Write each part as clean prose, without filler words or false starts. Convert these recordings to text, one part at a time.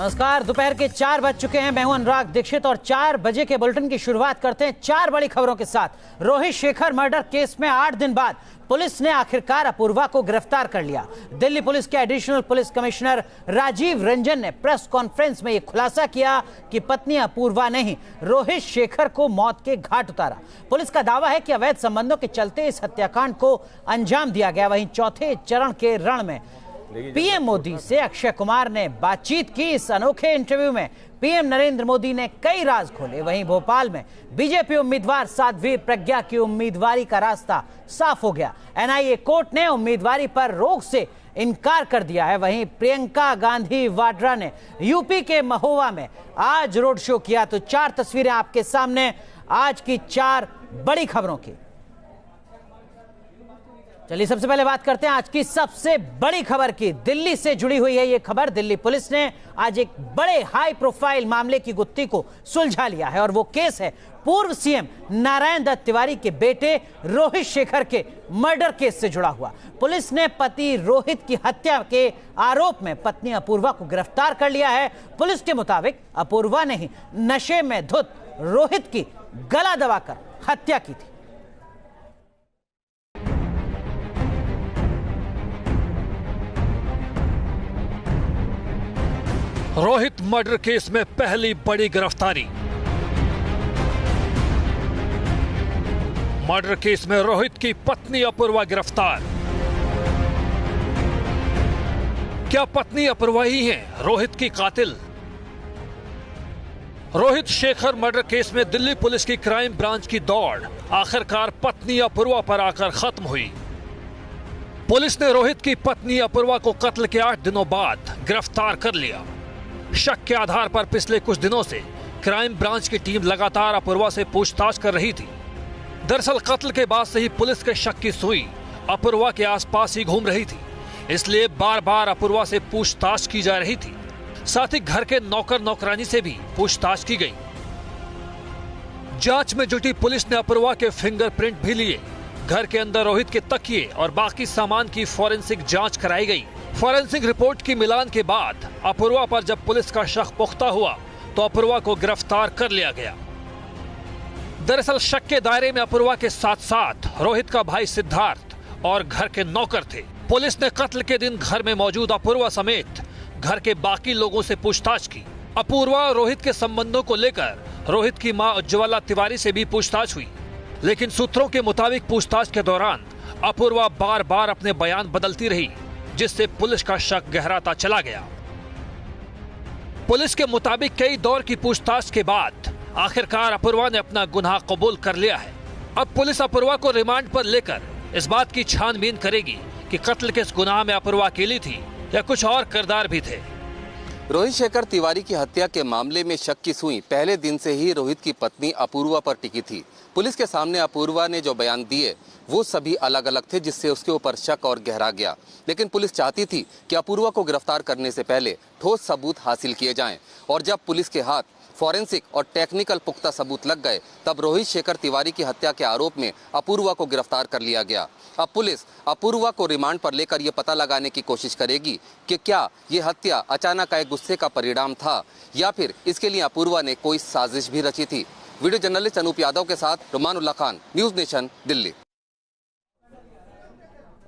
नमस्कार, दोपहर के 4 बज चुके हैं। मैं हूं अनुराग दीक्षित और 4 बजे के बुलेटिन की शुरुआत करते हैं 4 बड़ी खबरों के साथ। रोहित शेखर मर्डर केस में 8 दिन बाद पुलिस ने आखिरकार अपूर्वा को गिरफ्तार कर लिया। दिल्ली पुलिस के additional police commissioner Rajiv Ranjan ने प्रेस कॉन्फ्रेंस में यह खुलासा किया कि पत्नी अपूर्वा ने ही रोहित शेखर को मौत के घाट उतारा। पुलिस का दावा है कि अवैध संबंधों के चलते इस हत्याकांड को अंजाम दिया गया। वहीं चौथे चरण के रण में पीएम मोदी से अक्षय कुमार ने बातचीत की। इस अनोखे इंटरव्यू में पीएम नरेंद्र मोदी ने कई राज खोले। वहीं भोपाल में बीजेपी उम्मीदवार साध्वी प्रज्ञा की उम्मीदवारी का रास्ता साफ हो गया। एनआईए कोर्ट ने उम्मीदवारी पर रोक से इनकार कर दिया है। वहीं प्रियंका गांधी वाड्रा ने यूपी के महोबा में आज रोड शो किया। तो 4 तस्वीरें आपके सामने आज की 4 बड़ी खबरों की। चलिए सबसे पहले बात करते हैं आज की सबसे बड़ी खबर की। दिल्ली से जुड़ी हुई है यह खबर। दिल्ली पुलिस ने आज एक बड़े हाई प्रोफाइल मामले की गुत्थी को सुलझा लिया है और वो केस है पूर्व सीएम नारायण दत्त तिवारी के बेटे रोहित शेखर के मर्डर केस से जुड़ा हुआ। पुलिस ने पति रोहित की हत्या के आरोप में पत्नी अपूर्वा को गिरफ्तार कर लिया है। पुलिस के मुताबिक अपूर्वा ने ही नशे में धुत रोहित की गला दबाकर हत्या की थी। रोहित मर्डर केस में पहली बड़ी गिरफ्तारी। मर्डर केस में रोहित की पत्नी अपूर्वा गिरफ्तार। क्या पत्नी अपूर्वा ही है रोहित की कातिल? रोहित शेखर मर्डर केस में दिल्ली पुलिस की क्राइम ब्रांच की दौड़ आखिरकार पत्नी अपूर्वा पर आकर खत्म हुई। पुलिस ने रोहित की पत्नी अपूर्वा को कत्ल के 8 दिनों बाद गिरफ्तार कर लिया। शक के आधार पर पिछले कुछ दिनों से क्राइम ब्रांच की टीम लगातार अपूर्वा से पूछताछ कर रही थी। दरअसल कत्ल के बाद से ही पुलिस के शक की सुई अपूर्वा के आसपास ही घूम रही थी, इसलिए बार बार अपूर्वा से पूछताछ की जा रही थी। साथ ही घर के नौकर नौकरानी से भी पूछताछ की गई। जांच में जुटी पुलिस ने अपूर्वा के फिंगरप्रिंट भी लिए। घर के अंदर रोहित के तकिए और बाकी सामान की फॉरेंसिक जांच कराई गई। फॉरेंसिक रिपोर्ट की मिलान के बाद अपूर्वा पर जब पुलिस का शक पुख्ता हुआ तो अपूर्वा को गिरफ्तार कर लिया गया। दरअसल शक के दायरे में अपूर्वा के साथ साथ रोहित का भाई सिद्धार्थ और घर के नौकर थे। पुलिस ने कत्ल के दिन घर में मौजूद अपूर्वा समेत घर के बाकी लोगों से पूछताछ की। अपूर्वा और रोहित के संबंधों को लेकर रोहित की मां उज्ज्वला तिवारी से भी पूछताछ हुई, लेकिन सूत्रों के मुताबिक पूछताछ के दौरान अपूर्वा बार बार अपने बयान बदलती रही, जिससे पुलिस का शक गहराता चला गया। पुलिस के मुताबिक कई दौर की पूछताछ के बाद आखिरकार अपूर्वा ने अपना गुनाह कबूल कर लिया है। अब पुलिस अपूर्वा को रिमांड पर लेकर इस बात की छानबीन करेगी कि कत्ल के इस गुनाह में अपूर्वा अकेली थी या कुछ और किरदार भी थे। रोहित शेखर तिवारी की हत्या के मामले में शक की सुई पहले दिन से ही रोहित की पत्नी अपूर्वा पर टिकी थी। पुलिस के सामने अपूर्वा ने जो बयान दिए वो सभी अलग अलग थे, जिससे उसके ऊपर शक और गहरा गया। लेकिन पुलिस चाहती थी कि अपूर्वा को गिरफ्तार करने से पहले ठोस सबूत हासिल किए जाएं, और जब पुलिस के हाथ फॉरेंसिक और टेक्निकल पुख्ता सबूत लग गए तब रोहित शेखर तिवारी की हत्या के आरोप में अपूर्वा को गिरफ्तार कर लिया गया। अब पुलिस अपूर्वा को रिमांड पर लेकर ये पता लगाने की कोशिश करेगी कि क्या ये हत्या अचानक आए गुस्से का परिणाम था या फिर इसके लिए अपूर्वा ने कोई साजिश भी रची थी। वीडियो जर्नलिस्ट अनूप यादव के साथ रुमानुल्लाह खान, न्यूज नेशन, दिल्ली।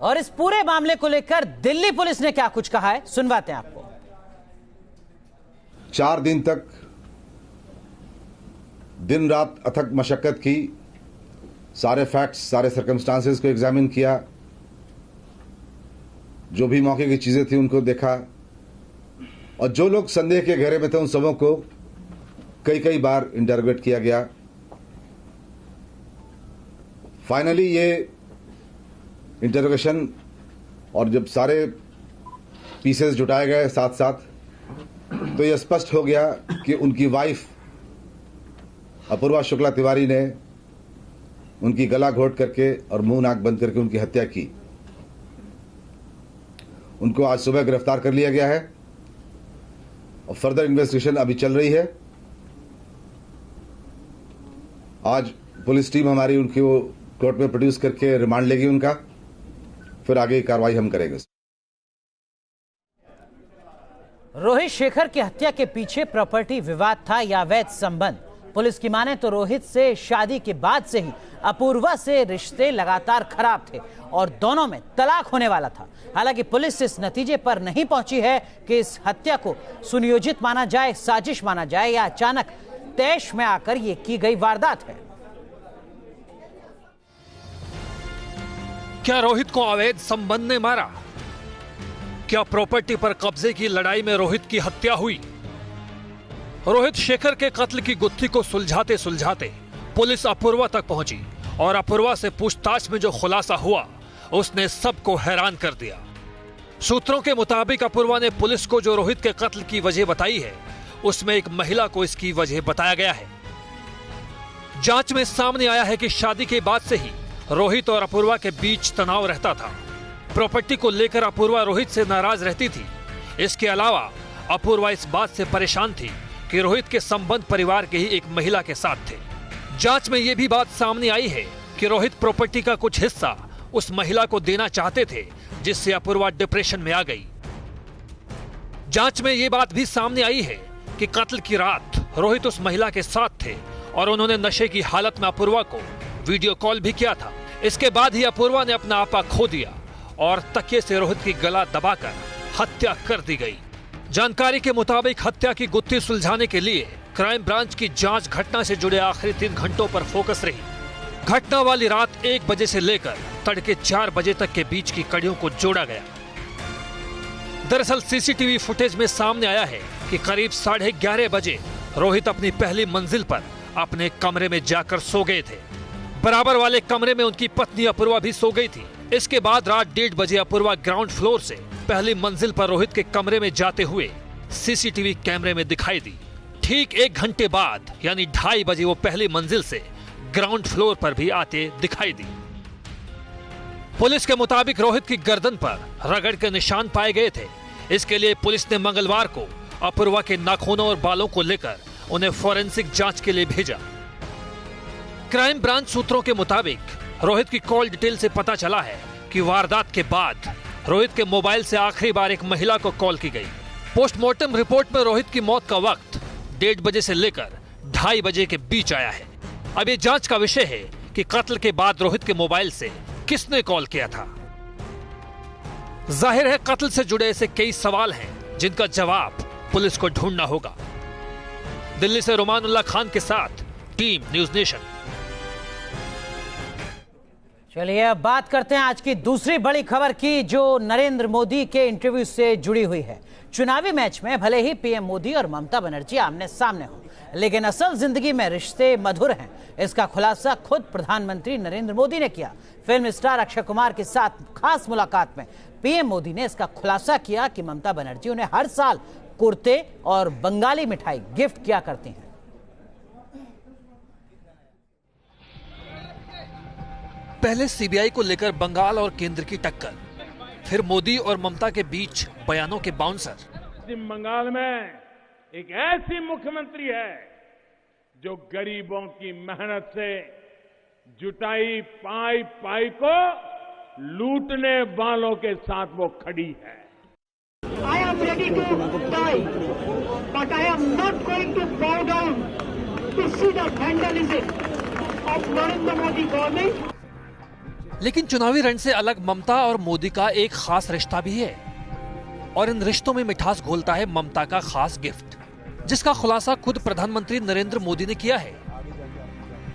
और इस पूरे मामले को लेकर दिल्ली पुलिस ने क्या कुछ कहा है, सुनवाते हैं आपको। 4 दिन तक दिन रात अथक मशक्कत की, सारे फैक्ट्स, सारे सर्कमस्टांसेस को एग्जामिन किया, जो भी मौके की चीजें थी उनको देखा, और जो लोग संदेह के घेरे में थे उन सबों को कई बार इंटरोगेट किया गया। फाइनली ये इंटरोगेशन और जब सारे पीसेस जुटाए गए साथ साथ, तो यह स्पष्ट हो गया कि उनकी वाइफ अपूर्वा शुक्ला तिवारी ने उनकी गला घोट करके और मुंह नाक बंद करके उनकी हत्या की। उनको आज सुबह गिरफ्तार कर लिया गया है और फर्दर इन्वेस्टिगेशन अभी चल रही है। आज पुलिस टीम हमारी उनकी वो कोर्ट में प्रोड्यूस करके रिमांड लेगी उनका, फिर आगे की कार्रवाई हम करेंगे। रोहित शेखर की हत्या के पीछे प्रॉपर्टी विवाद था या अवैध संबंध? पुलिस की माने तो रोहित से शादी के बाद से ही अपूर्वा से रिश्ते लगातार खराब थे और दोनों में तलाक होने वाला था। हालांकि पुलिस इस नतीजे पर नहीं पहुंची है कि इस हत्या को सुनियोजित माना जाए, साजिश माना जाए या अचानक तैश में आकर ये की गई वारदात है। क्या रोहित को अवैध संबंध ने मारा? क्या प्रॉपर्टी पर कब्जे की लड़ाई में रोहित की हत्या हुई? रोहित शेखर के कत्ल की गुत्थी को सुलझाते सुलझाते पुलिस अपूर्वा तक पहुंची और अपूर्वा से पूछताछ में जो खुलासा हुआ उसने सबको हैरान कर दिया। सूत्रों के मुताबिक अपूर्वा ने पुलिस को जो रोहित के कत्ल की वजह बताई है उसमें एक महिला को इसकी वजह बताया गया है। जांच में सामने आया है कि शादी के बाद से ही रोहित और अपूर्वा के बीच तनाव रहता था। प्रॉपर्टी को लेकर अपूर्वा रोहित से नाराज रहती थी। इसके अलावा अपूर्वा इस बात से परेशान थी कि रोहित के संबंध परिवार के ही एक महिला के साथ थे। जांच में यह भी बात सामने आई है कि रोहित प्रॉपर्टी का कुछ हिस्सा उस महिला को देना चाहते थे, जिससे अपूर्वा डिप्रेशन में आ गई। जांच में यह बात भी सामने आई है कि कत्ल की रात रोहित उस महिला के साथ थे और उन्होंने नशे की हालत में अपूर्वा को वीडियो कॉल भी किया था। इसके बाद ही अपूर्वा ने अपना आपा खो दिया और तकिए से रोहित की गला दबाकर हत्या कर दी गई। जानकारी के मुताबिक हत्या की गुत्थी सुलझाने के लिए क्राइम ब्रांच की जांच घटना से जुड़े आखिरी 3 घंटों पर फोकस रही। घटना वाली रात 1 बजे से लेकर तड़के 4 बजे तक के बीच की कड़ियों को जोड़ा गया। दरअसल सीसीटीवी फुटेज में सामने आया है कि करीब 11:30 बजे रोहित अपनी पहली मंजिल पर अपने कमरे में जाकर सो गए थे। बराबर वाले कमरे में उनकी पत्नी अपूर्वा भी सो गई थी। इसके बाद रात 1:30 बजे अपूर्वा ग्राउंड फ्लोर से पहली मंजिल पर रोहित के कमरे में जाते हुए सीसीटीवी कैमरे में दिखाई दी। ठीक 1 घंटे बाद यानी 2:30 बजे वो पहली मंजिल से ग्राउंड फ्लोर पर भी आते दिखाई दी। पुलिस के मुताबिक रोहित की गर्दन पर रगड़ के निशान पाए गए थे। इसके लिए पुलिस ने मंगलवार को अपूर्वा के नाखूनों और बालों को लेकर उन्हें फोरेंसिक जांच के लिए भेजा। क्राइम ब्रांच सूत्रों के मुताबिक रोहित की कॉल डिटेल से पता चला है कि वारदात के बाद रोहित के मोबाइल से आखिरी बार एक महिला को कॉल की गई। पोस्टमार्टम रिपोर्ट में रोहित की मौत का वक्त 1:30 बजे से लेकर 2:30 बजे के बीच आया है। अब ये जांच का विषय है कि कत्ल के बाद रोहित के मोबाइल से किसने कॉल किया था। जाहिर है कत्ल से जुड़े ऐसे कई सवाल हैं जिनका जवाब पुलिस को ढूंढना होगा। दिल्ली से रुमानुल्लाह खान के साथ टीम न्यूज नेशन। चलिए अब बात करते हैं आज की दूसरी बड़ी खबर की, जो नरेंद्र मोदी के इंटरव्यू से जुड़ी हुई है। चुनावी मैच में भले ही पीएम मोदी और ममता बनर्जी आमने सामने हो, लेकिन असल जिंदगी में रिश्ते मधुर हैं। इसका खुलासा खुद प्रधानमंत्री नरेंद्र मोदी ने किया। फिल्म स्टार अक्षय कुमार के साथ खास मुलाकात में पीएम मोदी ने इसका खुलासा किया कि ममता बनर्जी उन्हें हर साल कुर्ते और बंगाली मिठाई गिफ्ट किया करती हैं। पहले सीबीआई को लेकर बंगाल और केंद्र की टक्कर, फिर मोदी और ममता के बीच बयानों के बाउंसर। पश्चिम बंगाल में एक ऐसी मुख्यमंत्री है जो गरीबों की मेहनत से जुटाई पाई पाई को लूटने वालों के साथ वो खड़ी है। I am ready to die, but I am not going to bow down to see the vandalism of Narendra Modi government. लेकिन चुनावी रण से अलग ममता और मोदी का एक खास रिश्ता भी है और इन रिश्तों में मिठास घोलता है ममता का खास गिफ्ट, जिसका खुलासा खुद प्रधानमंत्री नरेंद्र मोदी ने किया है।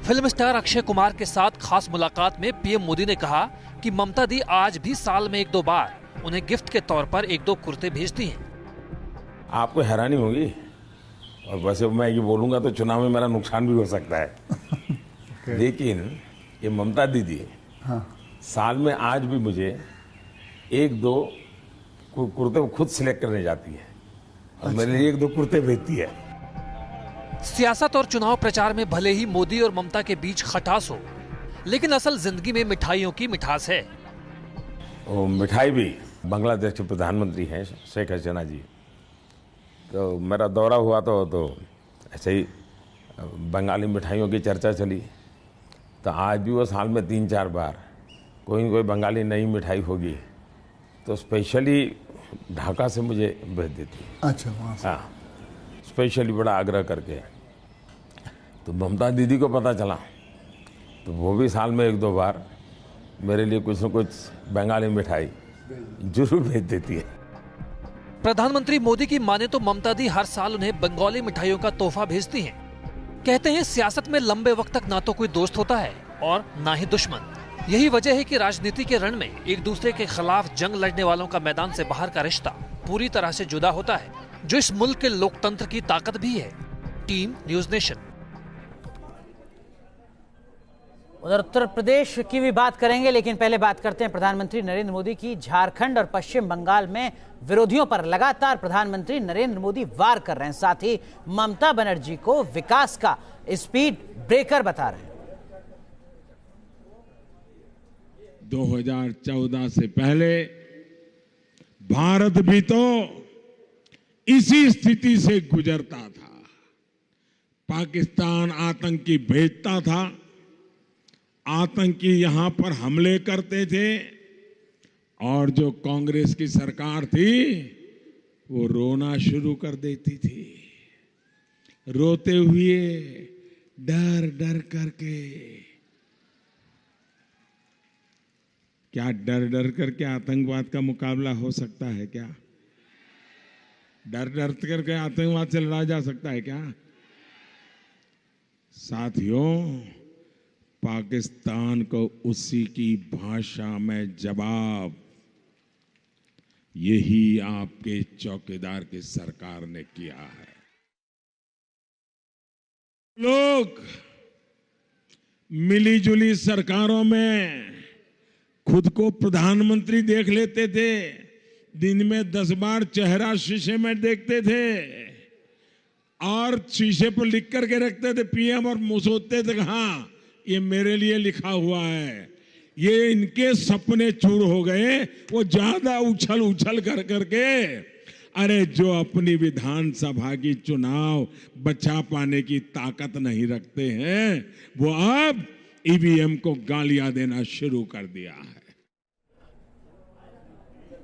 फिल्म स्टार अक्षय कुमार के साथ खास मुलाकात में पीएम मोदी ने कहा कि ममता दी आज भी साल में 1-2 बार उन्हें गिफ्ट के तौर पर 1-2 कुर्ते भेजती हैं। आपको हैरानी होगी और वैसे मैं ये बोलूंगा तो चुनाव में मेरा नुकसान भी हो सकता है लेकिन ये ममता दीदी साल में आज भी मुझे 1-2 कुर्ते खुद सिलेक्ट करने जाती है और मेरे लिए 1-2 कुर्ते भेजती है। सियासत और चुनाव प्रचार में भले ही मोदी और ममता के बीच खटास हो, लेकिन असल जिंदगी में मिठाइयों की मिठास है। वो मिठाई भी बांग्लादेश के प्रधानमंत्री हैं शेख हसीना जी, तो मेरा दौरा हुआ तो ऐसे ही बंगाली मिठाइयों की चर्चा चली, तो आज भी वो साल में 3-4 बार कोई न कोई बंगाली नई मिठाई होगी तो स्पेशली ढाका से मुझे भेज देती। अच्छा, वहाँ से। हाँ, स्पेशली बड़ा आग्रह करके। तो ममता दीदी को पता चला तो वो भी साल में 1-2 बार मेरे लिए कुछ न कुछ बंगाली मिठाई जरूर भेज देती है। प्रधानमंत्री मोदी की माने तो ममता दी हर साल उन्हें बंगाली मिठाइयों का तोहफा भेजती हैं। कहते हैं सियासत में लंबे वक्त तक ना तो कोई दोस्त होता है और ना ही दुश्मन। यही वजह है कि राजनीति के रण में एक दूसरे के खिलाफ जंग लड़ने वालों का मैदान से बाहर का रिश्ता पूरी तरह से जुदा होता है, जो इस मुल्क के लोकतंत्र की ताकत भी है। Team news nation. उधर उत्तर प्रदेश की भी बात करेंगे, लेकिन पहले बात करते हैं प्रधानमंत्री नरेंद्र मोदी की। झारखंड और पश्चिम बंगाल में विरोधियों पर लगातार प्रधानमंत्री नरेंद्र मोदी वार कर रहे हैं। साथ ही ममता बनर्जी को विकास का स्पीड ब्रेकर बता रहे हैं। 2014 से पहले भारत भी तो इसी स्थिति से गुजरता था। पाकिस्तान आतंकी भेजता था, आतंकी यहां पर हमले करते थे और जो कांग्रेस की सरकार थी वो रोना शुरू कर देती थी। रोते हुए डर डर करके, क्या डर डर करके आतंकवाद का मुकाबला हो सकता है क्या? डर डर करके आतंकवाद से लड़ा जा सकता है क्या? साथियों, पाकिस्तान को उसी की भाषा में जवाब यही आपके चौकीदार की सरकार ने किया है। लोग मिलीजुली सरकारों में खुद को प्रधानमंत्री देख लेते थे, दिन में 10 बार चेहरा शीशे में देखते थे और शीशे पर लिख करके रखते थे पीएम, और सोचते थे हाँ ये मेरे लिए लिखा हुआ है। ये इनके सपने चूर हो गए। वो ज्यादा उछल उछल कर करके, अरे जो अपनी विधानसभा की चुनाव बचा पाने की ताकत नहीं रखते हैं, वो अब ईवीएम को गालियां देना शुरू कर दिया है।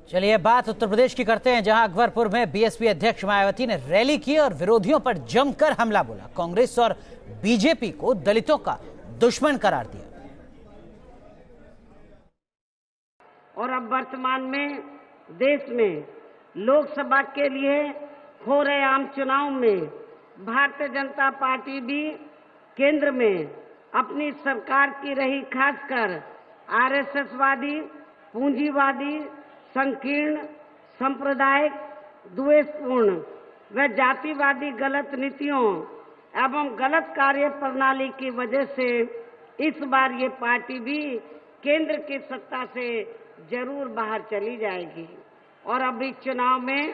चलिए बात उत्तर प्रदेश की करते हैं, जहां अकबरपुर में बीएसपी अध्यक्ष मायावती ने रैली की और विरोधियों पर जमकर हमला बोला। कांग्रेस और बीजेपी को दलितों का दुश्मन करार दिया। और अब वर्तमान में देश में लोकसभा के लिए हो रहे आम चुनाव में भारतीय जनता पार्टी भी केंद्र में अपनी सरकार की रही, खासकर आरएसएसवादी, पूंजीवादी, संकीर्ण, सांप्रदायिक, द्वेषपूर्ण व जातिवादी गलत नीतियों एवं गलत कार्य प्रणाली की वजह से इस बार ये पार्टी भी केंद्र की सत्ता से जरूर बाहर चली जाएगी। और अब इस चुनाव में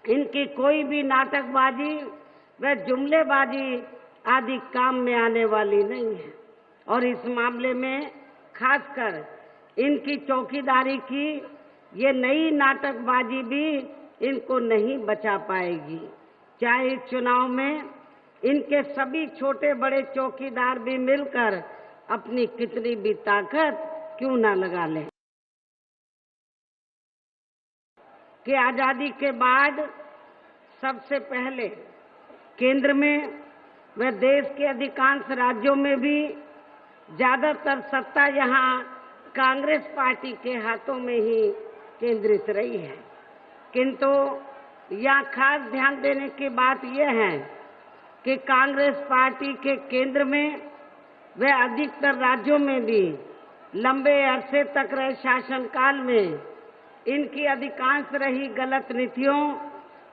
इनकी कोई भी नाटकबाजी व जुमलेबाजी आदि काम में आने वाली नहीं है। और इस मामले में खासकर इनकी चौकीदारी की ये नई नाटकबाजी भी इनको नहीं बचा पाएगी। चाहे इस चुनाव में इनके सभी छोटे बड़े चौकीदार भी मिलकर अपनी कितनी भी ताकत क्यों ना लगा लें। कि आजादी के बाद सबसे पहले केंद्र में व देश के अधिकांश राज्यों में भी ज्यादातर सत्ता यहाँ कांग्रेस पार्टी के हाथों में ही केंद्रित रही है। किंतु यहाँ खास ध्यान देने की बात यह है कि कांग्रेस पार्टी के केंद्र में व अधिकतर राज्यों में भी लंबे अरसे तक रहे शासनकाल में इनकी अधिकांश रही गलत नीतियों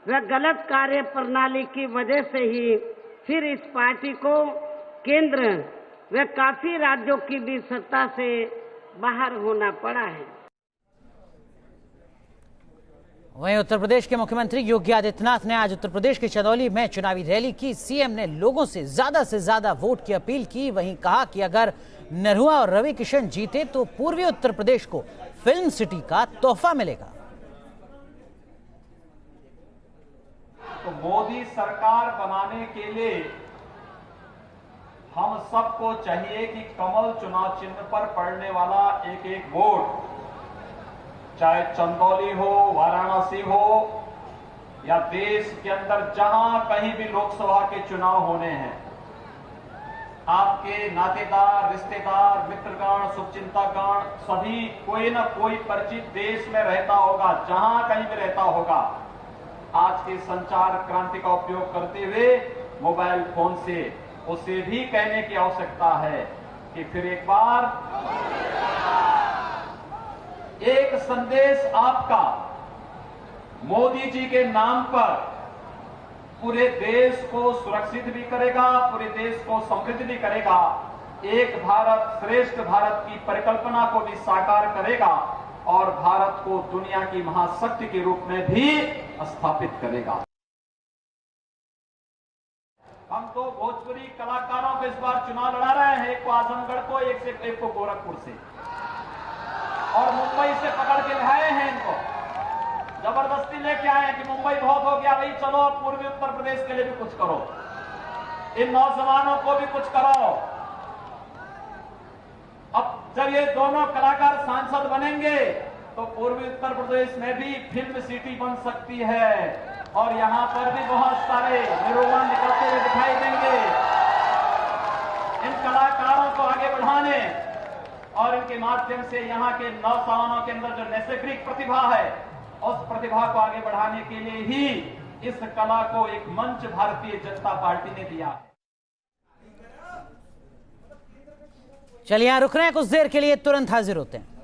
व गलत कार्य प्रणाली की वजह से ही फिर इस पार्टी को केंद्र व काफी राज्यों की भी सत्ता से बाहर होना पड़ा है। वहीं उत्तर प्रदेश के मुख्यमंत्री योगी आदित्यनाथ ने आज उत्तर प्रदेश के चंदौली में चुनावी रैली की। सीएम ने लोगों से ज्यादा वोट की अपील की। वहीं कहा कि अगर नरहुआ और रवि किशन जीते तो पूर्वी उत्तर प्रदेश को फिल्म सिटी का तोहफा मिलेगा। तो मोदी सरकार बनाने के लिए हम सबको चाहिए कि कमल चुनाव चिन्ह पर पड़ने वाला एक एक वोट चाहे चंदौली हो, वाराणसी हो या देश के अंदर जहां कहीं भी लोकसभा के चुनाव होने हैं, आपके नातेदार, रिश्तेदार, मित्रगण, शुभचिंतकगण सभी कोई न कोई परिचित देश में रहता होगा, जहां कहीं भी रहता होगा। आज के संचार क्रांति का उपयोग करते हुए मोबाइल फोन से उसे भी कहने की आवश्यकता है कि फिर एक बार एक संदेश आपका मोदी जी के नाम पर पूरे देश को सुरक्षित भी करेगा, पूरे देश को समृद्ध भी करेगा, एक भारत श्रेष्ठ भारत की परिकल्पना को भी साकार करेगा और भारत को दुनिया की महाशक्ति के रूप में भी स्थापित करेगा। हम तो भोजपुरी कलाकारों को इस बार चुनाव लड़ा रहे हैं, एक को आजमगढ़ को, एक को गोरखपुर से, और मुंबई से पकड़ के लाए हैं इनको, जबरदस्ती लेके आए हैं कि मुंबई बहुत हो गया भाई, चलो पूर्वी उत्तर प्रदेश के लिए भी कुछ करो, इन नौजवानों को भी कुछ करो। अब जब ये दोनों कलाकार सांसद बनेंगे तो पूर्वी उत्तर प्रदेश में भी फिल्म सिटी बन सकती है और यहां पर भी बहुत सारे निरूपण निकलते हुए दिखाई देंगे। इन कलाकारों को आगे बढ़ाने और इनके माध्यम से यहां के नौजवानों के अंदर जो नैसर्गिक प्रतिभा है, उस प्रतिभा को आगे बढ़ाने के लिए ही इस कला को एक मंच भारतीय जनता पार्टी ने दिया। चलिए यहां रुक रहे हैं कुछ देर के लिए, तुरंत हाजिर होते हैं।